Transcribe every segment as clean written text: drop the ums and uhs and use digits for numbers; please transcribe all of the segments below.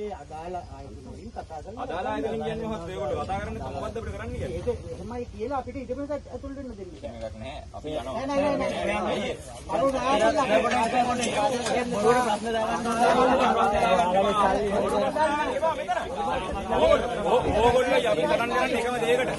ඒ අදාළ ආයතන වලින් කතා කරලා අදාළ ආයතන කියන්නේ මොකක්ද ඒකට කතා කරන්න කොහොමද අපිට කරන්න කියන්නේ ඒක එහෙමයි කියලා අපිට ඊට පස්සේ ඇතුළට එන්න දෙන්නේ එකක් නෑ අපි යනවා නෑ අරුණ ආයෙත් ප්‍රශ්න දාගන්න ඕගොල්ලෝ යපි කරන්න කරන්නේ එකම දෙයකට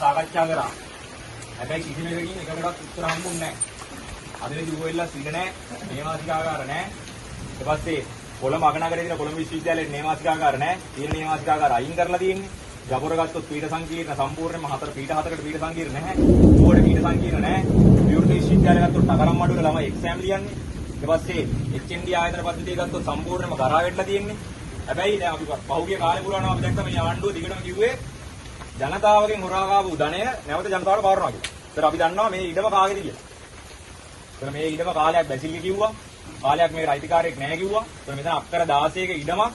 සාකච්ඡා කරා. හැබැයි කිසිම එකකින් එකකටවත් උත්තර හම්බුන්නේ නැහැ. අද මේ දුවෙල්ලා සිල්ල නැහැ, නේවාසිකාගාර නැහැ. ඊට පස්සේ කොළඹ අගනගරේ තියෙන කොළඹ විශ්වවිද්‍යාලයේ නේවාසිකාගාර නැහැ. තියෙන නේවාසිකාගාර අයින් කරලා තියෙන්නේ. ජපුර ගත්තොත් පීඨ සංකීර්ණ සම්පූර්ණයෙන්ම පීඨ 4කට පීඨ සංකීර්ණ නැහැ. ඌවට පීඨ සංකීර්ණ නැහැ. විවෘත විශ්වවිද්‍යාලය ගත්තොත් නගරම් මඩුවල ළමයි එක්සෑම් ලියන්නේ. ඊට පස්සේ HND ආයතන පද්ධතිය ගත්තොත් සම්පූර්ණයෙන්ම කරා වැටලා තියෙන්නේ. හැබැයි දැන් අපි පහුගිය කාලේ පුරාණ අපි දැක්ක මේ ආණ්ඩුව දිගටම කිව්වේ ජනතාවගෙන් හොරා ගාපු ධනය නැවත ජනතාවට පවරනවා කියලා. ඒතර අපි දන්නවා මේ ඉඩම කාගේද කියලා. ඒතර මේ ඉඩම කාලයක් බැසිල්ලි කිව්වා. කාලයක් මේක අයිතිකාරයෙක් නැහැ කිව්වා. ඒතර මෙතන අක්කර 16ක ඉඩමක්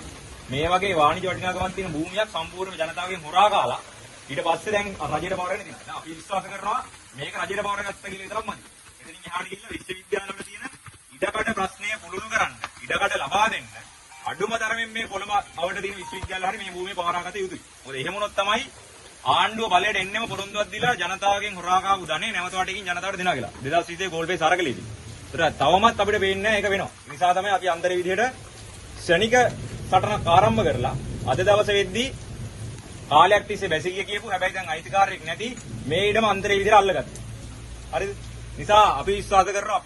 මේ වගේ වාණිජ වටිනාකමක් තියෙන භූමියක් සම්පූර්ණයෙන්ම ජනතාවගෙන් හොරා කාලා ඊට පස්සේ දැන් රජයට පවරගෙන තියෙනවා. දැන් අපි විශ්වාස කරනවා මේක රජයට පවරගත්ත කියලා විතරක් මදි. එතනින් එහාට ගිහිල්ලා විශ්වවිද්‍යාලවල තියෙන ඉඩකඩ ප්‍රශ්නය පුළුණු කරන්න, ඉඩකඩ ලබා දෙන්න අඩුම තරමින් මේ කොළඹ අවට තියෙන විශ්වවිද්‍යාල හරිය මේ භූමිය පවරාගත යුතුයි. මොකද එහෙම වුණොත් තමයි ආණ්ඩුව බලයට එන්නෙම පොරොන්දුවක් දීලා ජනතාවගෙන් හොරා කාපු ධනෙ නැවත වටකින් ජනතාවට දෙනවා කියලා. 2020 ගෝල් බේස් අරගලේදී. ඒතර තවමත් අපිට පේන්නේ නැහැ ඒක වෙනවා. ඒ නිසා තමයි අපි අන්තරේ විදිහට ක්ෂණික සටනක් ආරම්භ කරලා අද දවසේ වෙද්දී කාලයක් තිස්සේ බැසිගිය කියපු හැබැයි දැන් අයිතිකාරයෙක් නැති මේ ඉඩම අන්තරේ විදිහට අල්ලගත්තා. හරිද? නිසා අපි විශ්වාස කරනවා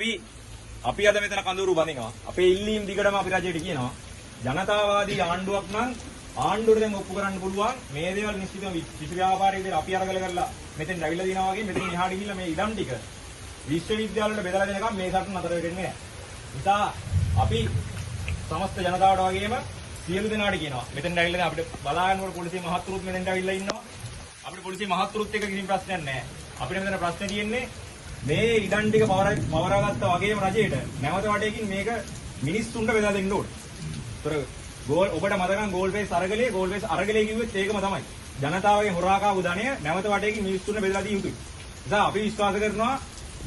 අපි අද මෙතන කඳුරු බඳිනවා. අපේ ඉල්ලීම් දිගටම අපි රජයට කියනවා. ජනතාවාදී ආණ්ඩුවක් නම් ආණ්ඩුවට දැන් ඔප්පු කරන්න පුළුවන් මේ දේවල් නිශ්චිතව විශ්ව ව්‍යාපාරයේ විදිහට අපි අරගල කරලා මෙතෙන් ඇවිල්ලා දිනවා වගේ මෙතනින් එහාට ගිහිල්ලා මේ ඉඩම් ටික විශ්වවිද්‍යාල වලට බෙදලා දෙනකම් මේ සටන නතර වෙන්නේ නැහැ. නිසා අපි සමස්ත ජනතාවට වගේම සියලු දෙනාට කියනවා මෙතෙන් ඇවිල්ලා අපිට බලාගෙනකොට පොලිසිය මහත්තුරුත් මෙතෙන් ඇවිල්ලා ඉන්නවා. අපිට පොලිසිය මහත්තුරුත් එක්ක කිසිම ප්‍රශ්නයක් නැහැ. අපිට මෙතන ප්‍රශ්නේ තියෙන්නේ මේ ඉඩම් ටික පවරාගත්තා වගේම රජයට නැවත වටේකින් මේක මිනිස්සුන්ට බෙදලා දෙන්න ඕනේ. ඔබට මතකම් ගෝල් බේස් අරගලේ කිව්වෙත් ඒකම තමයි. ජනතාවගේ හොරා කාපු ධනය නැවත වටේකින් මිනිස්සුන්ට බෙදලා දී යුතුයි. නිසා අපි විශ්වාස කරනවා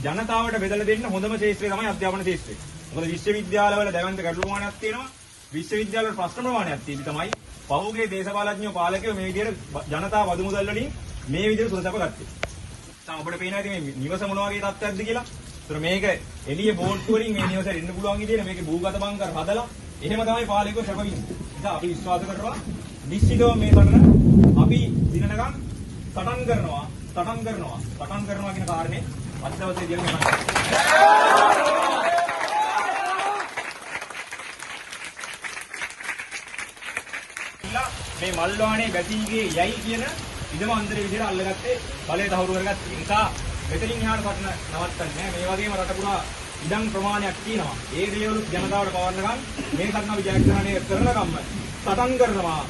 ජනතාවට බෙදලා දෙන්න හොඳම ශාස්ත්‍රය තමයි අධ්‍යාපන ශාස්ත්‍රය. මොකද විශ්වවිද්‍යාලවල දැවැන්ත ගැටලු ප්‍රමාණයක් තියෙනවා. විශ්වවිද්‍යාලවල ප්‍රශ්න ප්‍රමාණයක් තියෙදි තමයි පහුගිය දේශපාලඥයෝ පාලකයෝ මේ විදිහට ජනතාව වදු මුදල් වලින් මේ විදිහට සුරසප ගත්තේ. දැන් ඔබට පේනවා ඉතින් මේ නිවස මොන වගේ තත්ත්වයක්ද කියලා. ඒතර මේක එළිය බෝඩ් වලින් මේ නිවසට එන්න පුළුවන් විදිහට මේකේ භූගත බංකර් හදලා එහෙම තමයි පාලකයෝ සැප විඳින්නේ. නිසා අපි විශ්වාස කරනවා නිශ්චිතව මේ සටන අපි දිනනකම් සටන් කරනවා කියන කාරණේ අත්‍යවශ්‍ය දෙයක් නෙමෙයි. මේ මල්වානේ බැතිගේ යයි කියන ඉදම අන්තරේ විදිහට අල්ලගත්තේ බලය තහවුරු කරගත්ත නිසා මෙතනින් එහාට සටන නවත්තන්නේ නැහැ. මේ වගේම රට පුරා ඉඩම් ප්‍රමාණයක් තියෙනවා. ඒ දේවල් ජනතාවට පවරනකම් මේකත් අපි ජයග්‍රහණය කරනකම් සටන් කරනවා.